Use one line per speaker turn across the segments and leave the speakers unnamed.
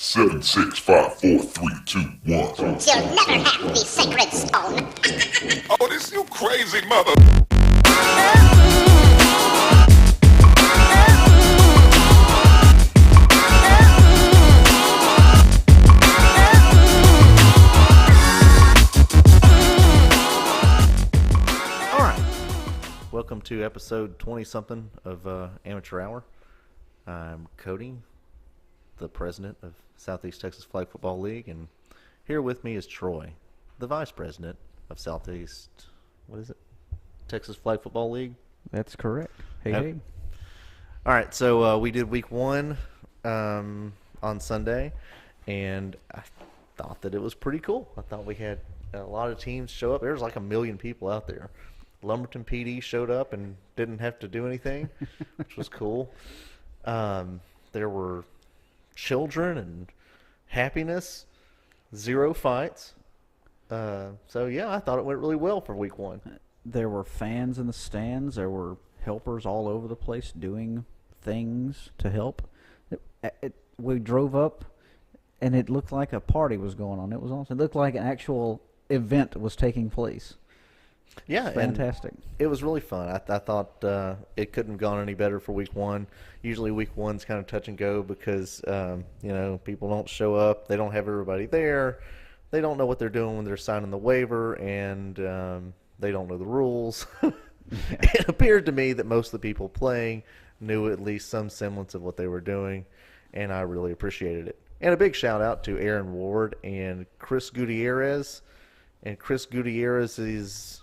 Seven, six, five, four, three, two, one.
You'll never have the sacred stone.
Oh, this you crazy mother.
Welcome to episode 20-something of Amateur Hour. I'm Cody, the president of Southeast Texas Flag Football League, and here with me is Troy, the vice president of Southeast, Texas Flag Football League?
That's correct. Hey.
All right, so we did week one on Sunday, and I thought that it was pretty cool. I thought we had a lot of teams show up. There was like 1 million people out there. Lumberton PD showed up and didn't have to do anything, which was cool. There were children and happiness, 0 fights. So, yeah, I thought it went really well for week one.
There were fans in the stands. There were helpers all over the place doing things to help. We drove up, and it looked like a party was going on. It was awesome. It looked like an actual event was taking place.
Yeah,
fantastic.
It was really fun. I thought it couldn't have gone any better for week one. Usually week one's kind of touch and go because, people don't show up. They don't have everybody there. They don't know what they're doing when they're signing the waiver, and they don't know the rules. It appeared to me that most of the people playing knew at least some semblance of what they were doing, and I really appreciated it. And a big shout-out to Aaron Ward and Chris Gutierrez. And Chris Gutierrez's,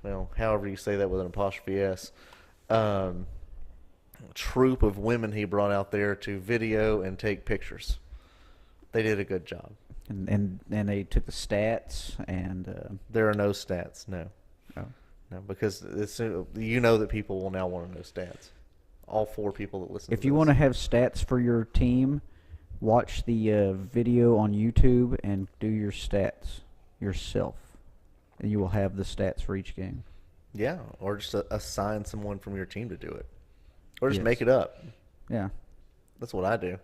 well, however you say that with an apostrophe S, troop of women he brought out there to video and take pictures. They did a good job.
And they took the stats and...
There are no stats, no.
Oh.
No, because you know that people will now want to know stats. All 4 people that listen to this.
If you want to have stats for your team, watch the video on YouTube and do your stats yourself. And you will have the stats for each game.
Yeah, or just assign someone from your team to do it. Or just
Yes.
make it up.
Yeah.
That's what I do.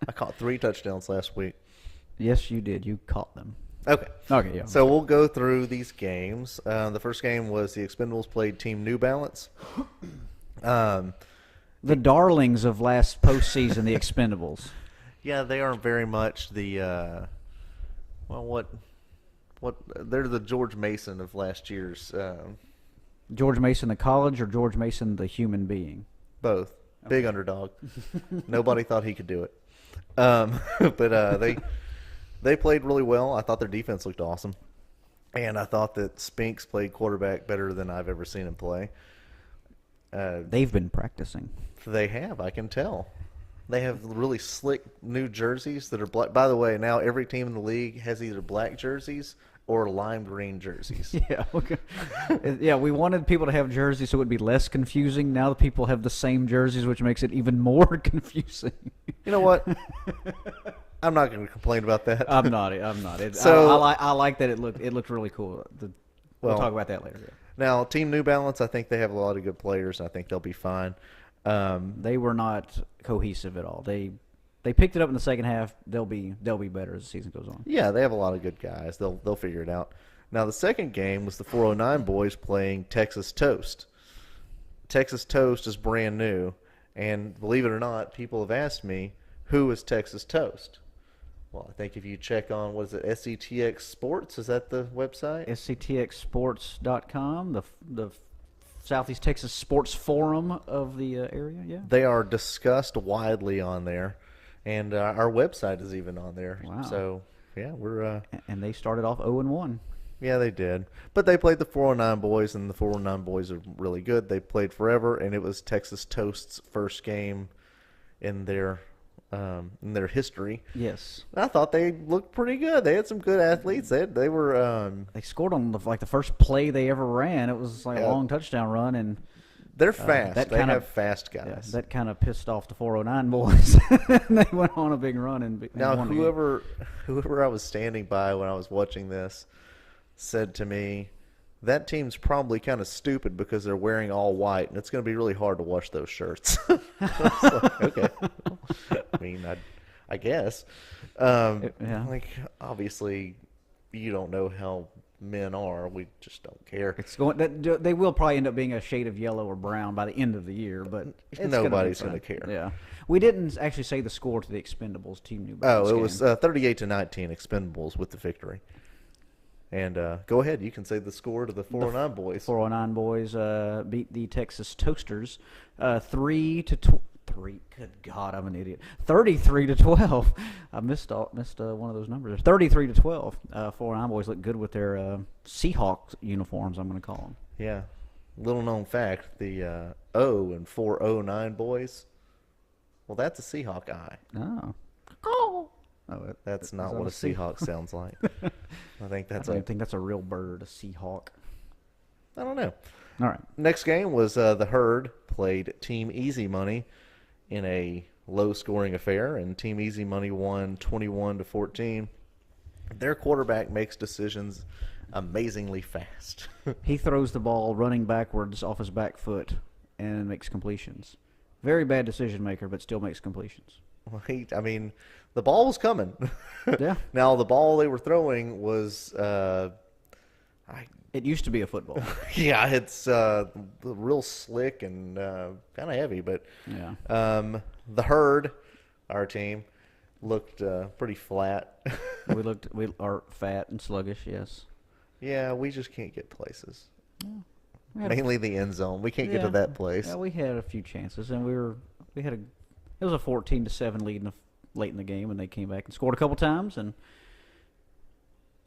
I caught 3 touchdowns last week.
Yes, you did. You caught them.
Okay.
Okay, yeah.
So we'll go through these games. The first game was the Expendables played Team New Balance.
The darlings of last postseason, the Expendables.
Yeah, they are very much the they're the George Mason of last year's.
George Mason the college or George Mason the human being?
Both. Okay. Big underdog. Nobody thought he could do it. But they played really well. I thought their defense looked awesome. And I thought that Spinks played quarterback better than I've ever seen him play.
They've been practicing.
They have, I can tell. They have really slick new jerseys that are black. By the way, now every team in the league has either black jerseys or lime green jerseys.
Yeah, okay. Yeah, we wanted people to have jerseys so it would be less confusing. Now the people have the same jerseys, which makes it even more confusing.
You know what? I'm not going to complain about that.
I'm not.
So
I like that it looked really cool. We'll talk about that later. Yeah.
Now, Team New Balance, I think they have a lot of good players. I think they'll be fine.
They were not cohesive at all. They picked it up in the second half. They'll be better as the season goes on.
Yeah, they have a lot of good guys. They'll figure it out. Now, the second game was the 409 boys playing Texas Toast. Texas Toast is brand new, and believe it or not, people have asked me, who is Texas Toast? Well, I think if you check on, what is it, SETX Sports? Is that the website?
SETXsports.com, the Southeast Texas Sports Forum of the area, yeah.
They are discussed widely on there, and our website is even on there.
Wow.
So, yeah, we're...
and they started off 0-1.
Yeah, they did. But they played the 409 boys, and the 409 boys are really good. They played forever, and it was Texas Toast's first game in their history.
Yes.
I thought they looked pretty good. They had some good athletes. They were
they scored on the first play they ever ran. It was like a long touchdown run, and
they're fast. They have fast guys.
Yeah, that kind of pissed off the 409 boys. They went on a big run and
now
won
whoever I was standing by when I was watching this said to me that team's probably kind of stupid because they're wearing all white, and it's going to be really hard to wash those shirts. It's like, okay. I mean, I guess.
Yeah.
Like, obviously, you don't know how men are. We just don't care.
It's going. They will probably end up being a shade of yellow or brown by the end of the year, but it's
Nobody's
going
gonna
to
care.
Yeah, we didn't actually say the score to the Expendables team. New
Oh,
Balance
it was
game.
38-19 Expendables with the victory. And go ahead, you can say the score to the 409 boys.
409 boys beat the Texas Toasters 3. Good God, I'm an idiot. 33-12. I missed one of those numbers. 33-12. 409 boys look good with their Seahawks uniforms. I'm going to call them.
Yeah. Little known fact: the O in 409 boys. Well, that's a Seahawk eye.
Oh.
That's not
that
what
a
a Seahawk sounds like. I think
I
that's
don't even think that's a real bird, a Seahawk.
I don't know.
All right.
Next game was the Herd played Team Easy Money in a low-scoring affair, and Team Easy Money won 21-14. Their quarterback makes decisions amazingly fast.
He throws the ball running backwards off his back foot and makes completions. Very bad decision maker, but still makes completions.
I mean, the ball was coming.
Yeah.
Now, the ball they were throwing was,
It used to be a football.
yeah, it's real slick and kind of heavy. But
Yeah.
the Herd, our team, looked pretty flat.
we are fat and sluggish, yes.
Yeah, we just can't get places.
We had
Mainly the end zone. We can't get to
Yeah.
that place.
Yeah, we had a few chances, and it was a 14-7 lead late in the game, and they came back and scored a couple times, and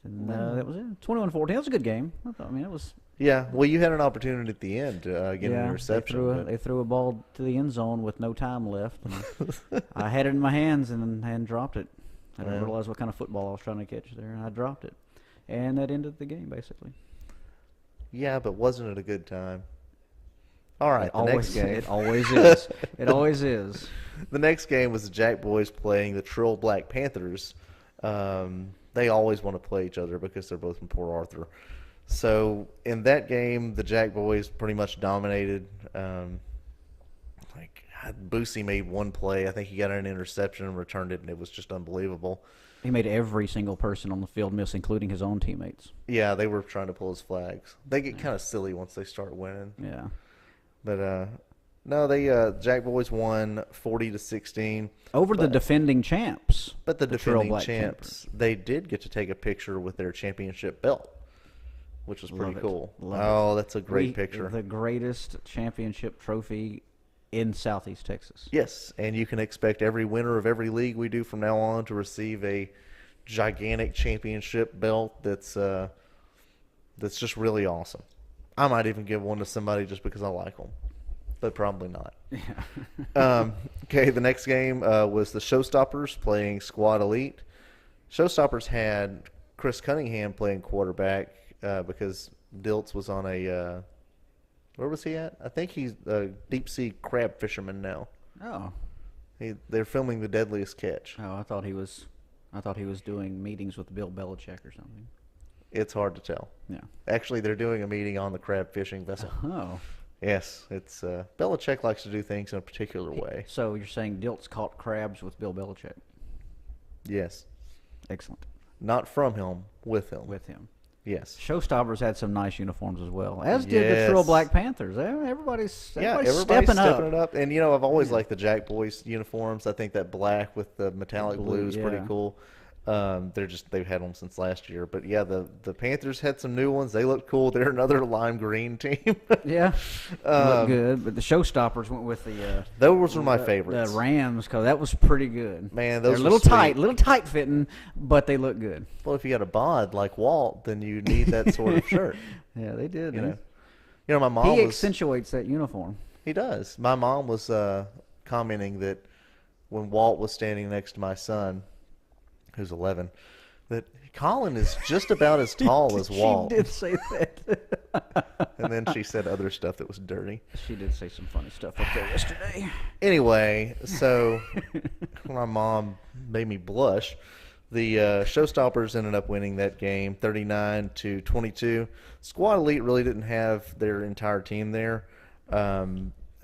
that was it. 21-14. That was a good game. I mean, it was.
Yeah, well, you had an opportunity at the end to get an interception.
They threw a ball to the end zone with no time left. And I had it in my hands and dropped it. I didn't
Yeah.
realize what kind of football I was trying to catch there, and I dropped it. And that ended the game, basically.
Yeah, but wasn't it a good time? All right, next game.
It always is. It always is.
The next game was the Jack Boys playing the Trill Black Panthers. They always want to play each other because they're both from Port Arthur. So in that game, the Jack Boys pretty much dominated. Boosie made one play. I think he got an interception and returned it, and it was just unbelievable.
He made every single person on the field miss, including his own teammates.
Yeah, they were trying to pull his flags. They get kind of silly once they start winning.
Yeah.
But no, they Jack Boys won 40-16
Over the defending champs.
But the
Trill
defending
Black
champs, they did get to take a picture with their championship belt, which was pretty
Love it.
cool.
Love it.
That's a great picture.
The greatest championship trophy in Southeast Texas.
Yes, and you can expect every winner of every league we do from now on to receive a gigantic championship belt that's just really awesome. I might even give one to somebody just because I like them, but probably not.
Yeah.
Okay, the next game was the Showstoppers playing Squad Elite. Showstoppers had Chris Cunningham playing quarterback because Diltz was on a where was he at? I think he's a deep sea crab fisherman now.
Oh.
They're filming The Deadliest Catch.
Oh, I thought he was doing meetings with Bill Belichick or something.
It's hard to tell.
Yeah.
Actually, they're doing a meeting on the crab fishing vessel.
Oh.
Yes, it's Belichick likes to do things in a particular way.
So you're saying Dilt's caught crabs with Bill Belichick?
Yes,
Excellent.
not from him, with him.
With him.
Yes.
Showstoppers had some nice uniforms as well, as did the Trill
Yes.
Black Panthers. Everybody's
Everybody's
stepping
it
up.
up. And, I've always liked the Jack Boys uniforms. I think that black with the metallic blue is pretty
yeah.
cool. They've had them since last year. But, yeah, the Panthers had some new ones. They look cool. They're another lime green team.
Yeah, look good. But the Showstoppers went with the
Those were my favorites.
the Rams, because that was pretty good.
Man,
They're
those
a
were
little tight fitting, but they look good.
Well, if you got a bod like Walt, then you need that sort of shirt.
Yeah, they did.
You
man.
know, my mom
He
was.
accentuates that uniform.
He does. My mom was commenting that when Walt was standing next to my son, who's 11, that Colin is just about as tall as Walt.
She did say that.
And then she said other stuff that was dirty.
She did say some funny stuff up there yesterday.
Anyway, so my mom made me blush. The Showstoppers ended up winning that game 39-22. Squad Elite really didn't have their entire team there,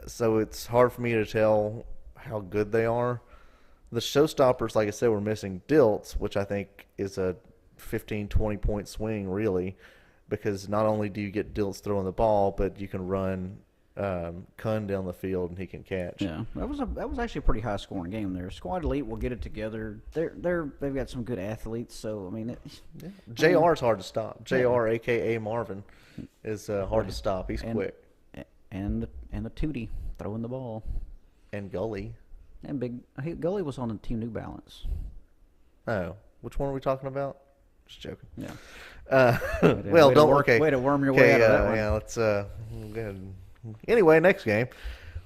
so it's hard for me to tell how good they are. The Showstoppers, like I said, were missing Dilts, which I think is a 15, 20-point swing, really, because not only do you get Dilts throwing the ball, but you can run Kun down the field and he can catch.
Yeah, that was actually a pretty high scoring game there. Squad Elite will get it together. They've got some good athletes, so I mean,
JR is hard to stop. JR, aka Marvin, is hard to stop. He's quick.
And the Tootie throwing the ball.
And Gully.
And Gully was on the Team New Balance.
Oh, which one are we talking about? Just joking.
Yeah.
Well, don't work.
Way to worm your way out of that one.
Yeah, let's go ahead. Anyway, next game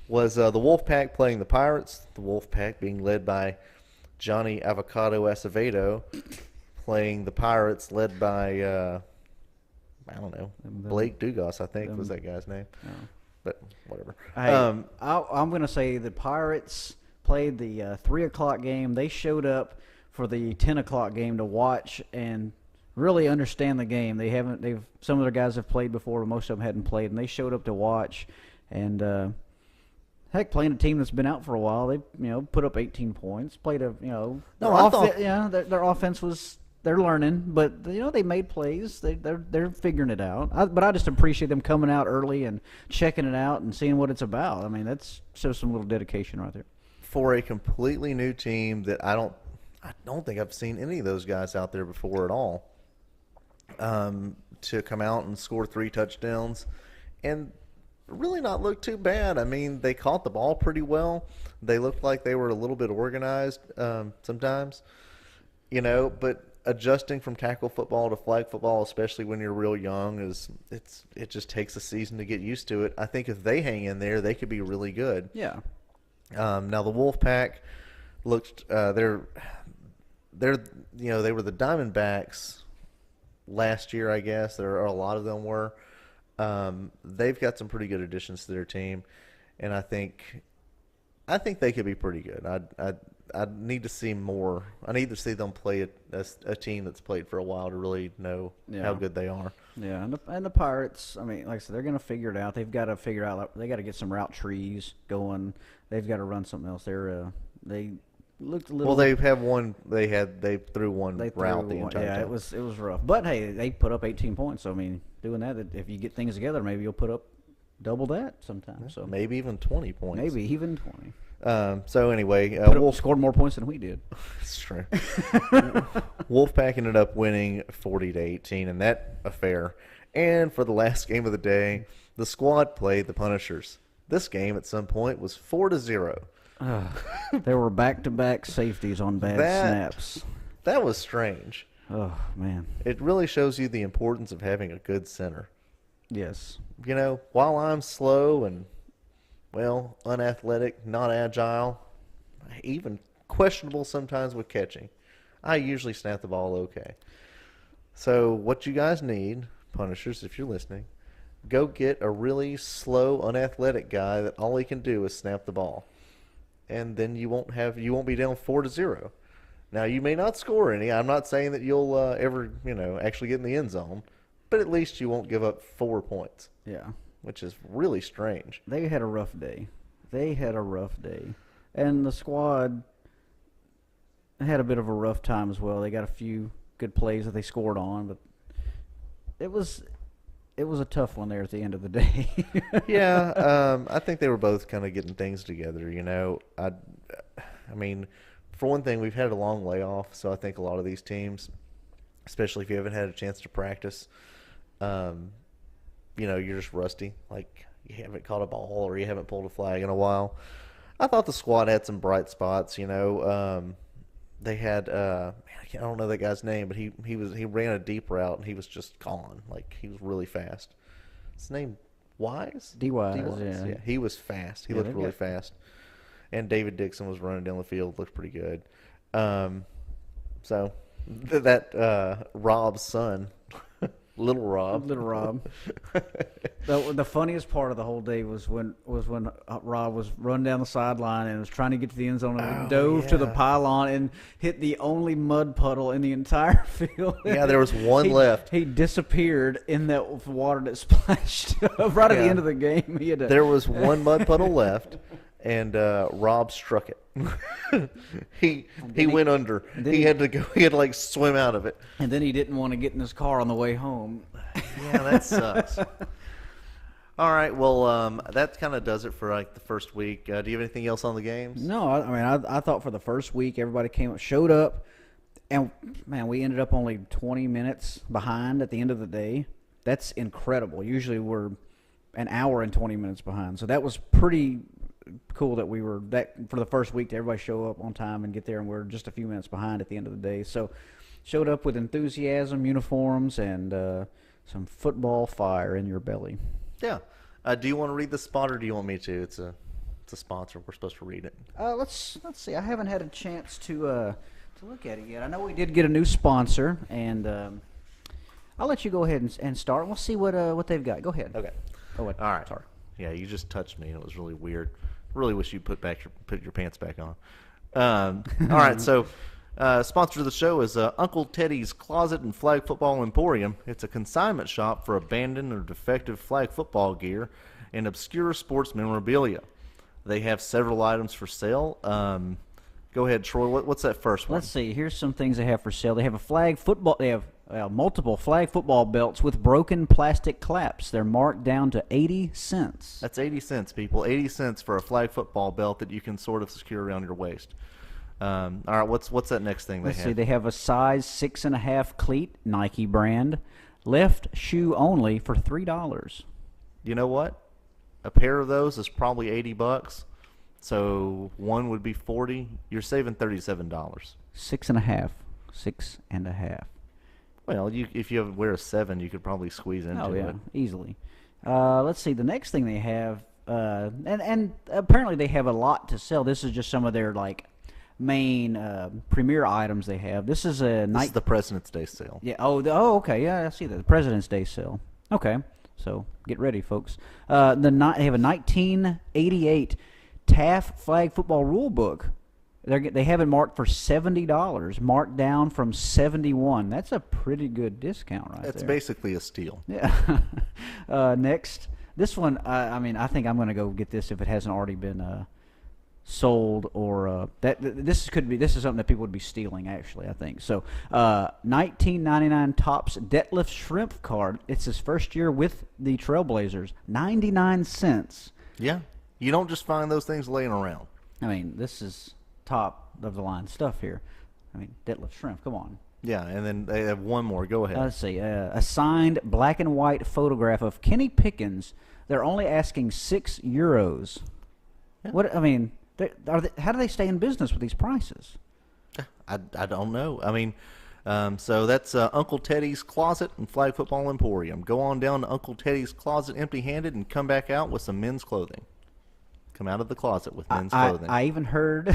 was the Wolfpack playing the Pirates. The Wolfpack being led by Johnny Avocado Acevedo, playing the Pirates led by I don't know, Blake Dugas, I think was that guy's name.
Oh.
But whatever.
Hey, I'm going to say the Pirates played the 3 o'clock game. They showed up for the 10 o'clock game to watch and really understand the game. Some of their guys have played before, but most of them hadn't played, and they showed up to watch. And heck, playing a team that's been out for a while, they put up 18 points. Played their offense was. They're learning, but they made plays. They're figuring it out. But I just appreciate them coming out early and checking it out and seeing what it's about. I mean, that shows some little dedication right there.
For a completely new team that I don't think I've seen any of those guys out there before at all. To come out and score 3 touchdowns and really not look too bad. I mean, they caught the ball pretty well. They looked like they were a little bit organized sometimes, but adjusting from tackle football to flag football, especially when you're real young, it just takes a season to get used to it. I think if they hang in there, they could be really good.
Yeah.
Now the Wolfpack looked they were the Diamondbacks last year, I guess. A lot of them were. They've got some pretty good additions to their team, and I think they could be pretty good. I need to see more. I need to see them play a team that's played for a while to really know how good they are.
Yeah, and the Pirates, I mean, like I said, they're going to figure it out. They've got to figure out. They got to get some route trees going. They've got to run something else. They looked a little.
Well, they have one. They threw one route the entire time.
Yeah, it was rough. But hey, they put up 18 points. So I mean, doing that, if you get things together, maybe you'll put up double that sometime. So
maybe even 20 points.
Maybe even 20.
So anyway,
Wolf scored more points than we did.
That's true. Wolfpack ended up winning 40-18 in that affair. And for the last game of the day, the squad played the Punishers. This game at some point was 4-0.
There were back-to-back safeties on bad snaps.
That was strange.
Oh, man.
It really shows you the importance of having a good center.
Yes.
While I'm slow and, unathletic, not agile, even questionable sometimes with catching, I usually snap the ball okay. So what you guys need, Punishers, if you're listening, go get a really slow, unathletic guy that all he can do is snap the ball. And then you won't be down 4-0. Now, you may not score any. I'm not saying that you'll ever, actually get in the end zone, but at least you won't give up 4 points.
Yeah.
Which is really strange.
They had a rough day. And the squad had a bit of a rough time as well. They got a few good plays that they scored on, but it was a tough one there at the end of the day.
Yeah, I think they were both kind of getting things together, I mean, for one thing, we've had a long layoff, so I think a lot of these teams, especially if you haven't had a chance to practice, you're just rusty. Like, you haven't caught a ball or you haven't pulled a flag in a while. I thought the squad had some bright spots, They had, I don't know that guy's name, but he ran a deep route and he was just gone. Like, he was really fast. His name, Wise?
D-Wise,
yeah. He was fast. He looked really fast. And David Dixon was running down the field, looked pretty good. So that Rob's son Little Rob.
Little Rob. The funniest part of the whole day was when Rob was running down the sideline and was trying to get to the end zone and dove to the pylon and hit the only mud puddle in the entire field.
Yeah, there was one left.
He disappeared in that water that splashed right at the end of the game.
There was one mud puddle left, and Rob struck it. he went under. He had to like swim out of it.
And then he didn't want to get in his car on the way home.
Yeah, that sucks. All right, well, that kind of does it for like the first week. Do you have anything else on the games?
No, I thought for the first week everybody showed up, and man, we ended up only 20 minutes behind at the end of the day. That's incredible. Usually we're an hour and 20 minutes behind, so that was pretty cool that we were that for the first week. To everybody show up on time and get there, and we're just a few minutes behind at the end of the day. So showed up with enthusiasm, uniforms, and some football fire in your belly.
Yeah. Do you want to read the spot, or do you want me to? It's a sponsor. We're supposed to read it.
Let's see. I haven't had a chance to look at it yet. I know we did get a new sponsor, and I'll let you go ahead and start. We'll see what they've got. Go ahead.
Okay.
Oh, wait.
All right.
Sorry.
Yeah, you just touched me, and it was really weird. Really wish you put your pants back on. All right, so sponsor of the show is Uncle Teddy's Closet and Flag Football Emporium. It's a consignment shop for abandoned or defective flag football gear and obscure sports memorabilia. They have several items for sale. Go ahead, Troy. What's that first one?
Let's see. Here's some things they have for sale. They have a flag football. They have multiple flag football belts with broken plastic claps. They're marked down to 80 cents.
That's 80 cents, people. 80 cents for a flag football belt that you can sort of secure around your waist. All right, what's that next thing they have?
Let's see. They have a size 6.5 cleat, Nike brand, left shoe only for $3.
You know what? A pair of those is probably $80. So one would be $40. You're saving $37.
6.5. 6.5.
Well, if you wear a 7, you could probably squeeze into it.
Easily. Let's see. The next thing they have, and apparently they have a lot to sell. This is just some of their main premier items they have. This is
This is the President's Day sale.
Yeah. Okay. Yeah, I see that. The President's Day sale. Okay. So get ready, folks. They have a 1988 TAF flag football rule book. They have it marked for $70, marked down from $71. That's a pretty good discount right there.
It's basically a steal.
Yeah. Next, this one, I think I'm going to go get this if it hasn't already been sold, or this is something that people would be stealing, actually, I think. So, 1999 Topps Detlef Shrimp card. It's his first year with the Trailblazers. 99 cents.
Yeah. You don't just find those things laying around.
I mean, this is top of the line stuff here. I mean, Detlef Shrimp, come on.
Yeah, and then they have one more. Go ahead.
Let's see. A signed black and white photograph of Kenny Pickens. They're only asking €6.
Yeah.
What? I mean, how do they stay in business with these prices?
I don't know. I mean, so that's Uncle Teddy's Closet and Flag Football Emporium. Go on down to Uncle Teddy's Closet empty-handed and come back out with some men's clothing. Come out of the closet with men's clothing.
I even heard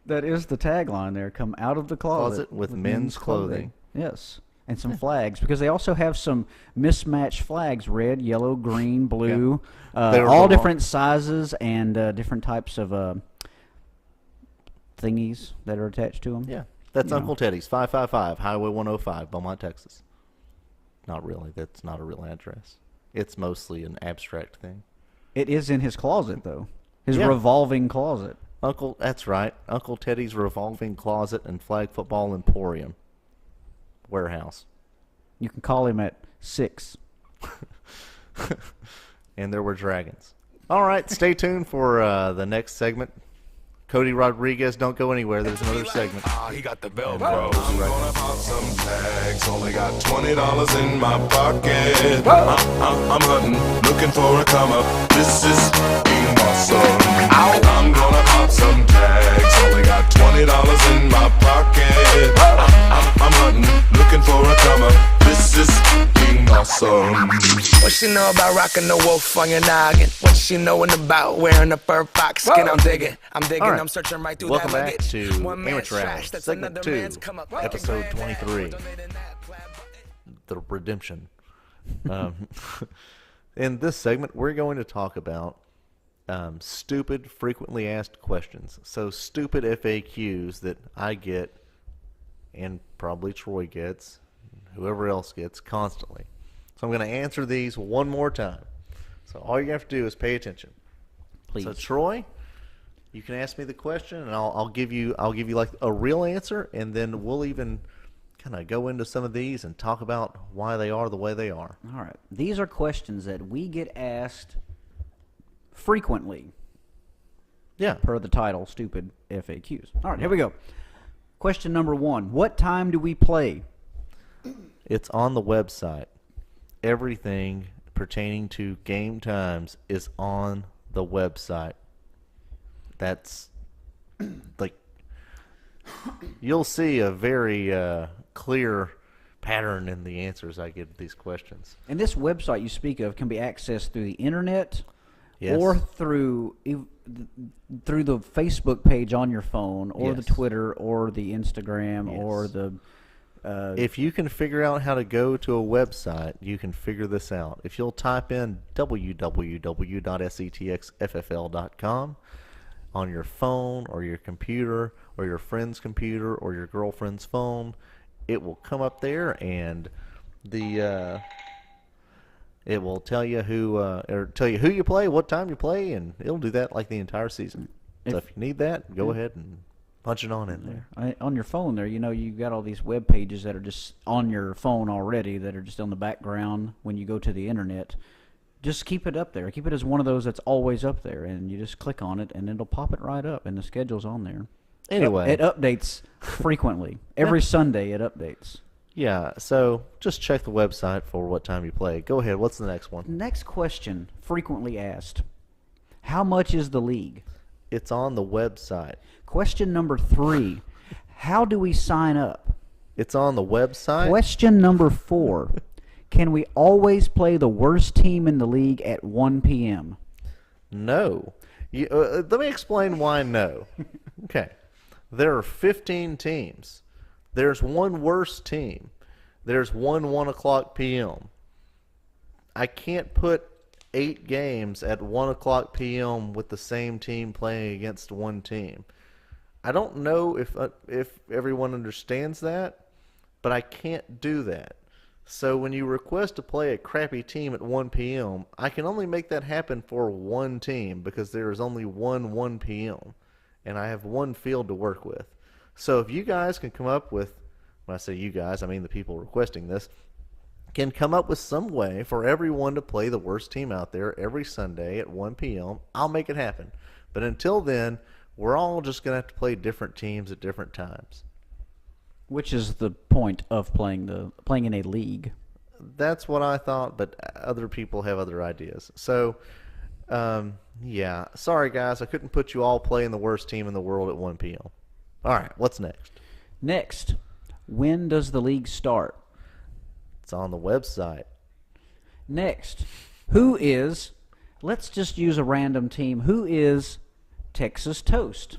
that is the tagline there. Come out of the closet
with men's clothing.
Yes. And some flags, because they also have some mismatched flags: red, yellow, green, blue, all different sizes and different types of thingies that are attached to them.
Yeah, that's Uncle Teddy's, 555 Highway 105, Beaumont, Texas. Not really. That's not a real address. It's mostly an abstract thing.
It is in his closet, though. His revolving closet.
That's right. Uncle Teddy's Revolving Closet and Flag Football Emporium warehouse.
You can call him at 6.
And there were dragons. All right, stay tuned for the next segment. Cody Rodriguez, don't go anywhere. There's another segment.
He got the bell, bro. I'm gonna pop some tags. Only got $20 in my pocket. I'm hunting, looking for a come up. This is being awesome. I'm gonna pop some tags. Only got $20 in my pocket. I'm hunting, looking for a come up. This is being awesome.
What she know about rocking the wolf on your noggin? What she knowin' about wearing a fur fox skin? I'm digging,
right.
I'm searching right through
Welcome
that
back
luggage.
to
One man's
Amateur Hour,
trash, that's
Segment
another
2,
man's come up.
Episode 23. the redemption. Um, in this segment, we're going to talk about stupid, frequently asked questions. So stupid FAQs that I get, and probably Troy gets, whoever else gets, constantly. So I'm going to answer these one more time. So all you have to do is pay attention.
Please.
So Troy, you can ask me the question, and I'll give you like a real answer, and then we'll even kind of go into some of these and talk about why they are the way they are.
All right. These are questions that we get asked frequently.
Yeah.
Per the title, Stupid FAQs. All right, here we go. Question number 1. What time do we play?
It's on the website. Everything pertaining to game times is on the website. That's like, you'll see a very clear pattern in the answers I give to these questions.
And this website you speak of can be accessed through the internet,
Yes.
or through the Facebook page on your phone, or the
Yes.
Twitter, or the Instagram,
Yes.
or the
If you can figure out how to go to a website, you can figure this out. If you'll type in www.setxffl.com on your phone or your computer or your friend's computer or your girlfriend's phone, it will come up there, and it will tell you who you play, what time you play, and it'll do that like the entire season. So if you need that, go ahead and punch it on in there.
on your phone there, you got all these web pages that are just on your phone already, that are just on the background when you go to the internet. Just keep it up there. Keep it as one of those that's always up there, and you just click on it, and it'll pop it right up, and the schedule's on there.
Anyway.
It updates frequently. Every Sunday it updates.
Yeah, so just check the website for what time you play. Go ahead. What's the next one?
Next question, frequently asked. How much is the league?
It's on the website.
Question number 3. How do we sign up?
It's on the website.
Question number 4. Can we always play the worst team in the league at 1 p.m.?
No. Let me explain why no. Okay. There are 15 teams. There's one worse team. There's 1 o'clock p.m. I can't put 8 games at 1 o'clock p.m. with the same team playing against one team. I don't know if everyone understands that, but I can't do that. So when you request to play a crappy team at 1 p.m., I can only make that happen for one team because there is only 1 p.m., and I have one field to work with. So if you guys can come up with, when I say you guys, I mean the people requesting this, can come up with some way for everyone to play the worst team out there every Sunday at 1 p.m., I'll make it happen. But until then, we're all just going to have to play different teams at different times.
Which is the point of playing in a league.
That's what I thought, but other people have other ideas. So, yeah. Sorry, guys. I couldn't put you all playing the worst team in the world at 1 p.m. All right. What's next?
Next, when does the league start?
It's on the website.
Next, let's just use a random team. Who is Texas Toast?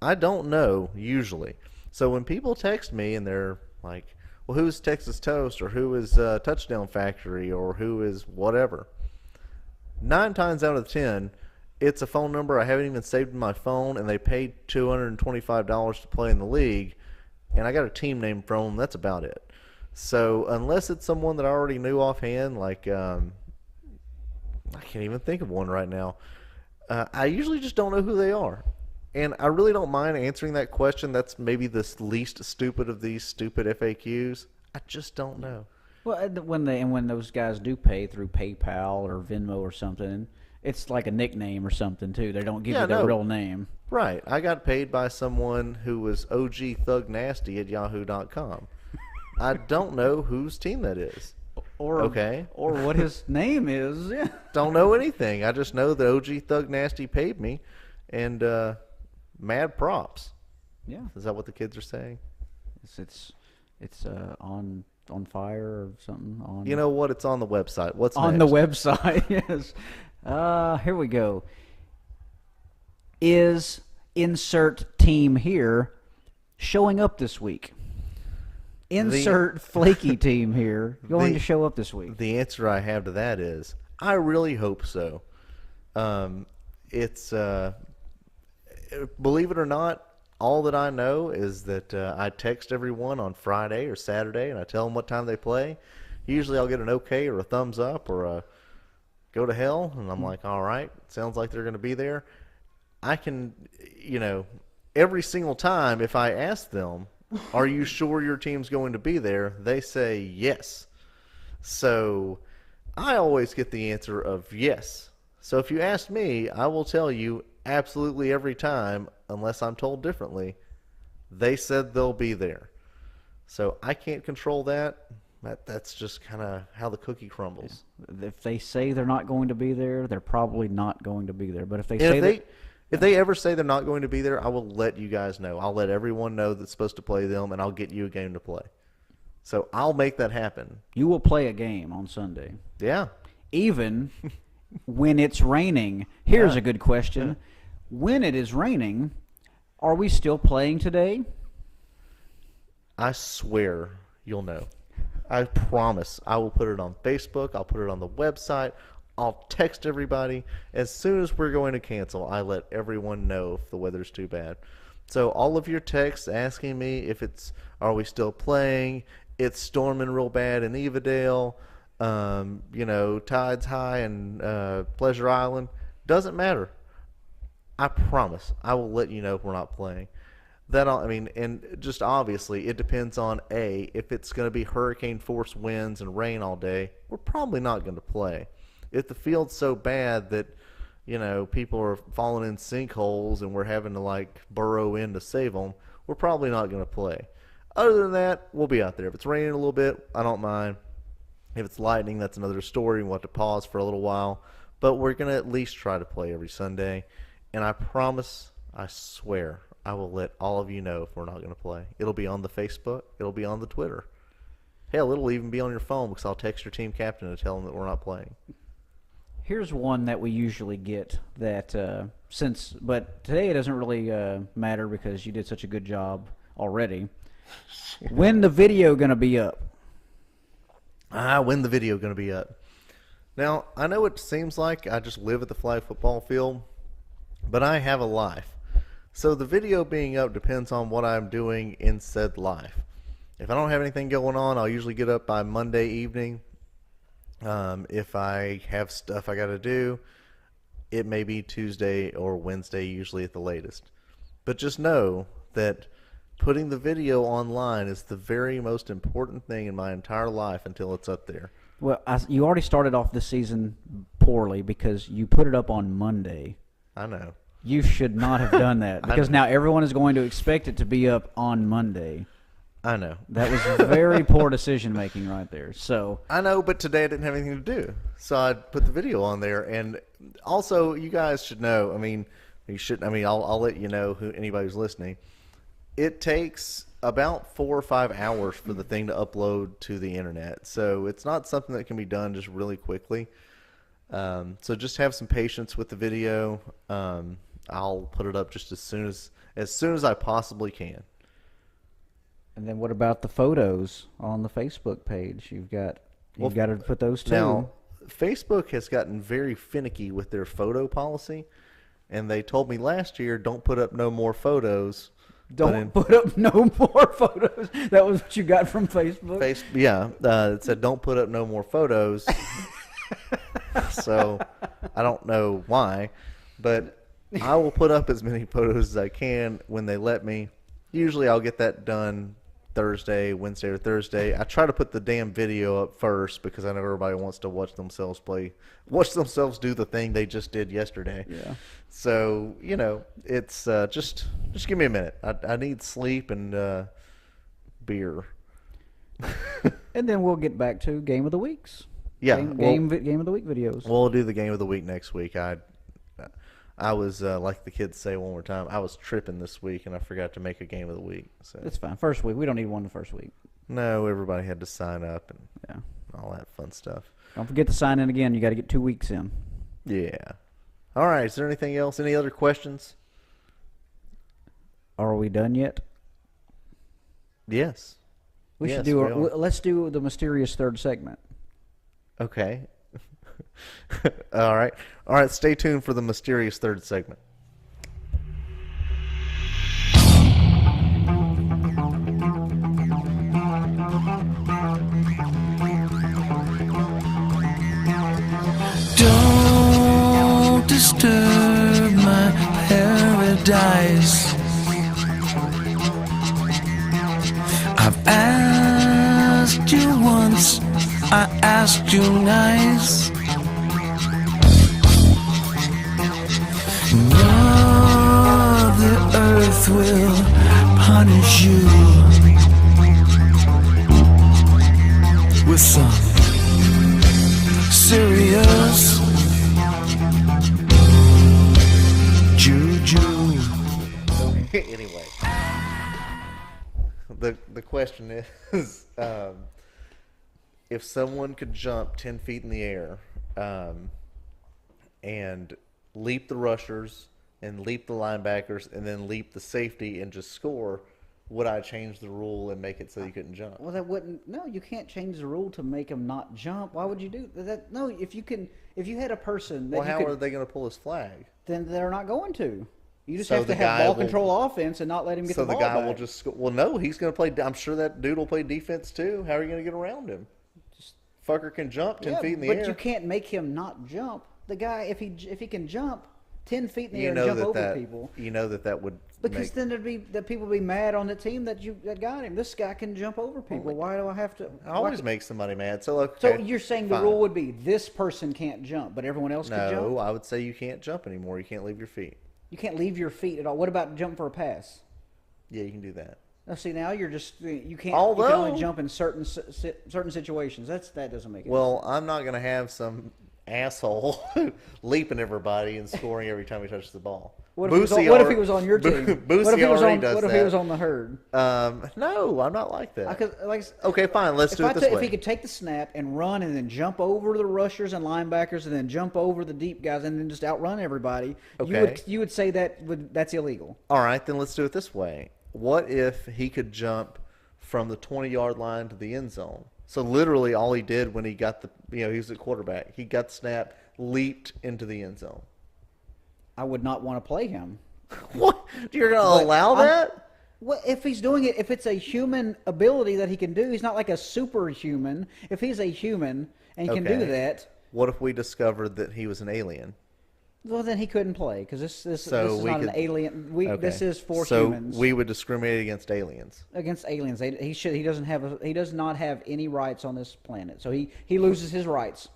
I don't know, usually. So when people text me and they're like, well, who's Texas Toast, or who is Touchdown Factory, or who is whatever, 9 times out of 10, it's a phone number I haven't even saved in my phone, and they paid $225 to play in the league, and I got a team name from them. That's about it. So unless it's someone that I already knew offhand, like I can't even think of one right now, I usually just don't know who they are. And I really don't mind answering that question. That's maybe the least stupid of these stupid FAQs. I just don't know.
Well, when those guys do pay through PayPal or Venmo or something, it's like a nickname or something too. They don't give you their real name.
Right. I got paid by someone who was OG Thug Nasty at yahoo.com. I don't know whose team that is.
Or what his name is. Yeah.
Don't know anything. I just know that OG Thug Nasty paid me, and mad props.
Yeah.
Is that what the kids are saying?
It's on fire or something.
You know what? It's on the website. What's
on
next?
the website? Yes. Here we go. Is insert team here showing up this week? insert flaky team here going to show up this week?
The answer I have to that is I really hope so. It's believe it or not, all that I know is that I text everyone on Friday or Saturday and I tell them what time they play. Usually I'll get an okay or a thumbs up or a go to hell, and I'm like, all right, sounds like they're going to be there. I can, every single time if I ask them, are you sure your team's going to be there? They say yes. So I always get the answer of yes. So if you ask me, I will tell you absolutely every time, unless I'm told differently, they said they'll be there. So I can't control that. That's just kind of how the cookie crumbles.
If they say they're not going to be there, they're probably not going to be there. But if they
if they ever say they're not going to be there, I will let you guys know. I'll let everyone know that's supposed to play them, and I'll get you a game to play. So I'll make that happen.
You will play a game on Sunday.
Yeah.
Even when it's raining. Here's a good question. When it is raining, are we still playing today?
I swear you'll know. I promise. I will put it on Facebook. I'll put it on the website. I'll text everybody. As soon as we're going to cancel, I let everyone know if the weather's too bad. So all of your texts asking me if are we still playing? It's storming real bad in Evadale. Tides high in Pleasure Island. Doesn't matter. I promise. I will let you know if we're not playing. And just obviously, it depends on if it's going to be hurricane force winds and rain all day, we're probably not going to play. If the field's so bad that, people are falling in sinkholes and we're having to burrow in to save them, we're probably not going to play. Other than that, we'll be out there. If it's raining a little bit, I don't mind. If it's lightning, that's another story. We'll have to pause for a little while. But we're going to at least try to play every Sunday. And I promise, I swear, I will let all of you know if we're not going to play. It'll be on the Facebook. It'll be on the Twitter. Hell, it'll even be on your phone because I'll text your team captain to tell them that we're not playing.
Here's one that we usually get but today it doesn't really matter because you did such a good job already. When the video going to be up?
When the video going to be up? Now, I know it seems like I just live at the flag football field, but I have a life. So the video being up depends on what I'm doing in said life. If I don't have anything going on, I'll usually get up by Monday evening. If I have stuff I got to do, it may be Tuesday or Wednesday, usually at the latest. But just know that putting the video online is the very most important thing in my entire life until it's up there.
Well, you already started off this season poorly because you put it up on Monday.
I know.
You should not have done that because now everyone is going to expect it to be up on Monday.
I know.
That was very poor decision making right there. So
I know, but today I didn't have anything to do, so I put the video on there. And also, you guys should know. I'll let you know who anybody who's listening. It takes about 4 or 5 hours for the thing to upload to the internet, so it's not something that can be done just really quickly. So just have some patience with the video. I'll put it up just as soon as I possibly can.
And then what about the photos on the Facebook page? You've got to put those too.
Now, Facebook has gotten very finicky with their photo policy, and they told me last year, don't put up no more photos.
Don't put up no more photos. That was what you got from Facebook?
It said don't put up no more photos. So I don't know why, but I will put up as many photos as I can when they let me. Usually I'll get that done Wednesday or Thursday. I try to put the damn video up first because I know everybody wants to watch themselves do the thing they just did yesterday.
Yeah.
So, it's just give me a minute. I need sleep and beer.
And then we'll get back to Game of the Weeks.
Yeah.
Game of the Week videos.
We'll do the Game of the Week next week. I was, like the kids say one more time, I was tripping this week and I forgot to make a Game of the Week. So
it's fine. First week. We don't need one the first week.
No, everybody had to sign up and all that fun stuff.
Don't forget to sign in again. You got to get 2 weeks in.
Yeah. All right. Is there anything else? Any other questions?
Are we done yet?
Yes.
We should
Yes,
do.
we are.
Let's do the mysterious third segment.
Okay. All right. All right. Stay tuned for the mysterious third segment.
Don't disturb my paradise. I've asked you once, I asked you nice. Mother Earth will punish you with some serious juju.
Anyway, the question is, if someone could jump 10 feet in the air, and leap the rushers and leap the linebackers and then leap the safety and just score, would I change the rule and make it so you couldn't jump?
Well, that wouldn't. No, you can't change the rule to make him not jump. Why would you do that? No, if you had a person that
Well,
you
how
could,
are they going to pull his flag?
then they're not going to. You just
So
have
the
to have
guy
ball
will-
control offense and not let him get
So
the
the
ball
guy
back.
will just score. Well, no, he's going to play. I'm sure that dude will play defense too. How are you going to get around him? Fucker can jump 10 feet in the air.
But you can't make him not jump. The guy, if he can jump 10 feet in the
You
air
know
and jump
that
over
that
people,
you know that would
because
make,
then people would be mad on the team that got him. This guy can jump over people. Why do I have to?
always make somebody mad. So okay,
So you're saying the
fine.
rule would be this person can't jump, but everyone else can jump?
No, I would say you can't jump anymore. You can't leave your feet.
You can't leave your feet at all. What about jump for a pass?
Yeah, you can do that.
Now, see, now you can't. You can
Although-
only jump in certain situations. That doesn't make it.
Well, I'm not going to have some asshole leaping everybody and scoring every time he touches the ball.
What if he was on your team?
Boosie
What if he was
already
on?
does
What if
that.
he was on the herd?
No, I'm not like that.
Okay,
fine. Let's do it this way.
If he could take the snap and run and then jump over the rushers and linebackers and then jump over the deep guys and then just outrun everybody,
Okay.
you would say that's illegal.
All right, then let's do it this way. What if he could jump from the 20-yard line to the end zone? So literally all he did when he got he was a quarterback. He got the snap, leaped into the end zone.
I would not want to play him.
What? You're going to allow that?
Well, if he's doing it, if it's a human ability that he can do, he's not like a superhuman. If he's a human and can do
Okay.
that,
What if we discovered that he was an alien?
well, then he couldn't play because this
So
is
we
not
could-
an alien. This
Okay.
is for
so
humans.
we would discriminate against aliens.
Against aliens. He does not have any rights on this planet. So he loses his rights.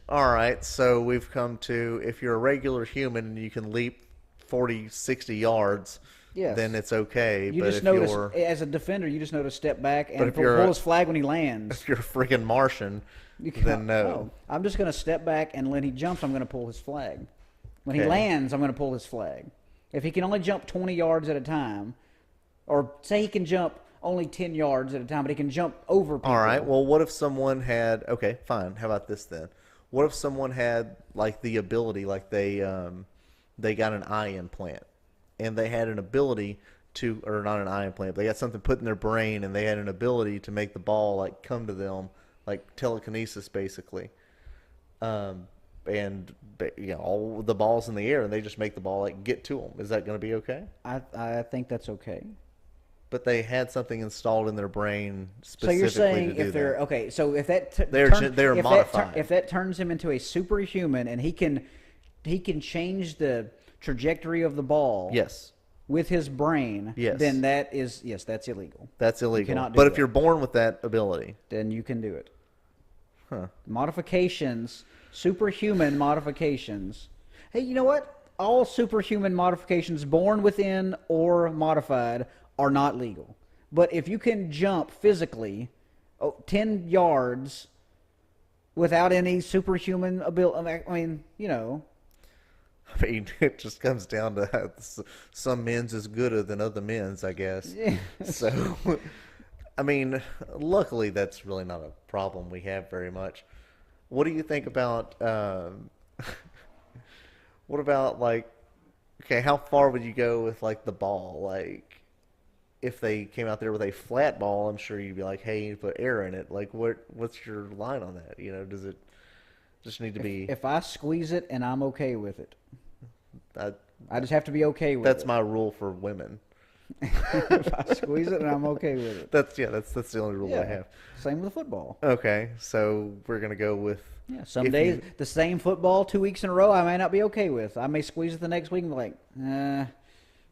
All right, so we've come to, if you're a regular human and you can leap 40, 60 yards,
Yes.
then it's okay.
You
but
just
if
notice,
you're,
as a defender, you just know to step back
But
and
if you're
pull
a-
his flag when he lands.
if you're a freaking Martian, then no.
I'm just going to step back, and when he jumps, I'm going to pull his flag. When he
Okay.
lands, I'm going to pull his flag. If he can only jump 20 yards at a time, or say he can jump only 10 yards at a time, but he can jump over people.
All right, well, what if someone had, okay, fine, how about this then? What if someone had, like, the ability, like they got an eye implant, and they had an ability to, or not an eye implant, they got something put in their brain, and they had an ability to make the ball, like, come to them, like telekinesis, basically. And all the balls in the air, and they just make the ball like get to them. Is that going to be okay?
I think that's okay.
But they had something installed in their brain
So
specifically
you're saying
to do
if they're
that.
okay, so if that
They're modified.
if that turns him into a superhuman and he can change the trajectory of the ball,
Yes,
with his brain,
Yes.
then that's illegal.
that's illegal.
cannot do
But if
that.
you're born with that ability,
Then you can do it.
huh?
Modifications, superhuman modifications. Hey, you know what? All superhuman modifications, born within or modified, are not legal. But if you can jump physically 10 yards without any superhuman ability, I mean,
I mean, it just comes down to some men's is gooder than other men's, I guess.
Yeah.
So, I mean, luckily that's really not a problem we have very much. What do you think about? What about like? Okay, how far would you go with like the ball? Like, if they came out there with a flat ball, I'm sure you'd be like, hey, you put air in it. Like, what's your line on that? Does it just need to be?
If I squeeze it and I'm okay with it,
I,
I just have to be okay with
that's
it.
my rule for women.
If I squeeze it and I'm okay with it.
That's the only rule I have.
Same with the football.
Okay, so we're gonna go with.
Yeah, some
if
days
you-
the same football 2 weeks in a row I may not be okay with. I may squeeze it the next week and be like, I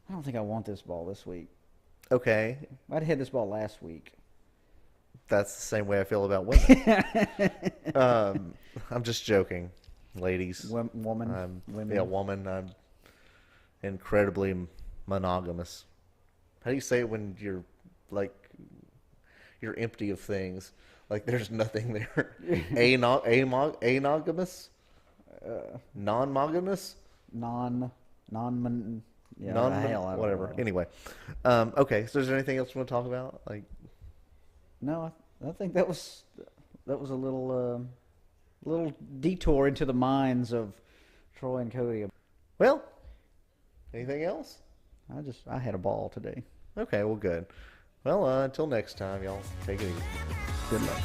don't think I want this ball this week.
Okay,
I'd had this ball last week.
that's the same way I feel about women. I'm just joking, ladies.
Women.
Yeah, woman. I'm incredibly monogamous. How do you say it when you're like you're empty of things? Like there's nothing there. Anogamous? Non-monogamous?
Yeah,
Non
the hell, I don't
whatever.
know.
Anyway, okay. So is there anything else you want to talk about? Like,
No, I think that was a little detour into the minds of Troy and Cody.
well, anything else?
I had a ball today.
Okay, well, good. Well, until next time, y'all. Take it easy.
Good luck.